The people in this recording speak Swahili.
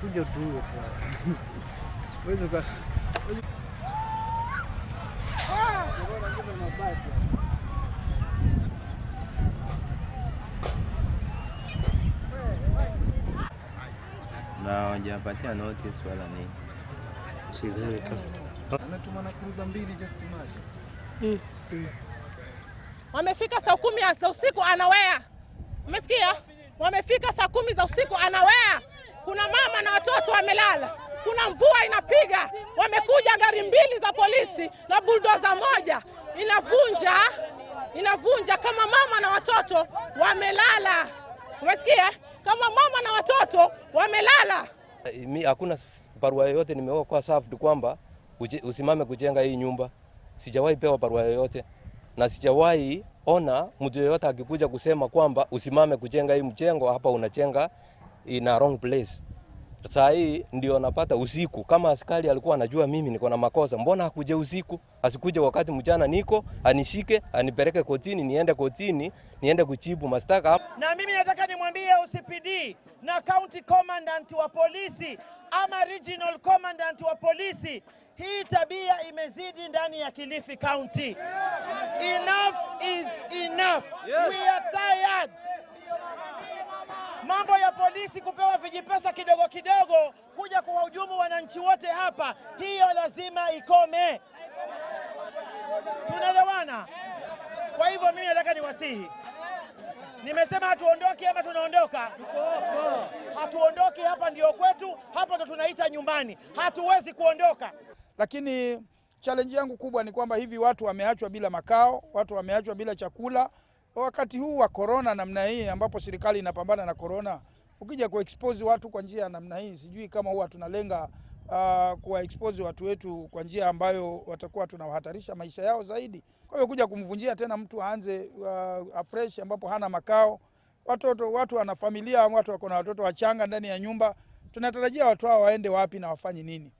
Kuja tu wewe kwa na wajapatia notice wala nini. Sidhani kama anatuma na cruiser 2 just imagine. Wamefika saa 10 za usiku anawea. Umesikia? Wamefika saa 10 za usiku anawea. Kuna mama na watoto wamelala. Kuna mvua inapiga. Wamekuja gari 2 za polisi na bulldozer moja. Inavunja kama mama na watoto wamelala. Umesikia? Kama mama na watoto wamelala. Hakuna barua yoyote nimeoa kwa SAFD kwamba usimame kujenga hii nyumba. Sijawahi pewa barua yoyote na sijawahi ona mtu yoyote akikuja kusema kwamba usimame kujenga hii mjengo hapa, unajenga in a wrong place. Sasa hii ndio napata usiku. Kama askari alikuwa anajua mimi niko na makosa, mbona hakuje usiku? Asikuje wakati mchana niko, anishike, anipeleke kotini, niende kujibu mashtaka. Na mimi nataka nimwambie OCPD na county commandant wa polisi ama regional commandant wa polisi, hii tabia imezidi ndani ya Kilifi County. Enough is enough. Yes. We are tired. Mambo ya polisi kupewa vijipesa kidogo kidogo kuja kuwahujumu wananchi wote hapa, hiyo lazima ikome. Tunaelewana? Kwa hivyo mimi nataka niwasihi. Nimesema hatuondoki ama tunaondoka? Tuko hapa. Hatuondoki, hapa ndio kwetu, hapa ndo tunaita nyumbani. Hatuwezi kuondoka. Lakini challenge yangu kubwa ni kwamba hivi watu wameachwa bila makao, watu wameachwa bila chakula. Wakati huu wa corona namna hii ambapo serikali inapambana na corona, ukija kuexpose watu kwa njia namna hii, sijui kama huwa tunalenga kuwaexpose watu wetu kwa njia ambayo watakuwa tunawahatarisha maisha yao zaidi. Kwa hiyo kuja kumvunjia tena mtu aanze afresh ambapo hana makao. Watu wana familia, watu wako na watoto wachanga ndani ya nyumba. Tunatarajia watu hao waende wapi na wafanye nini?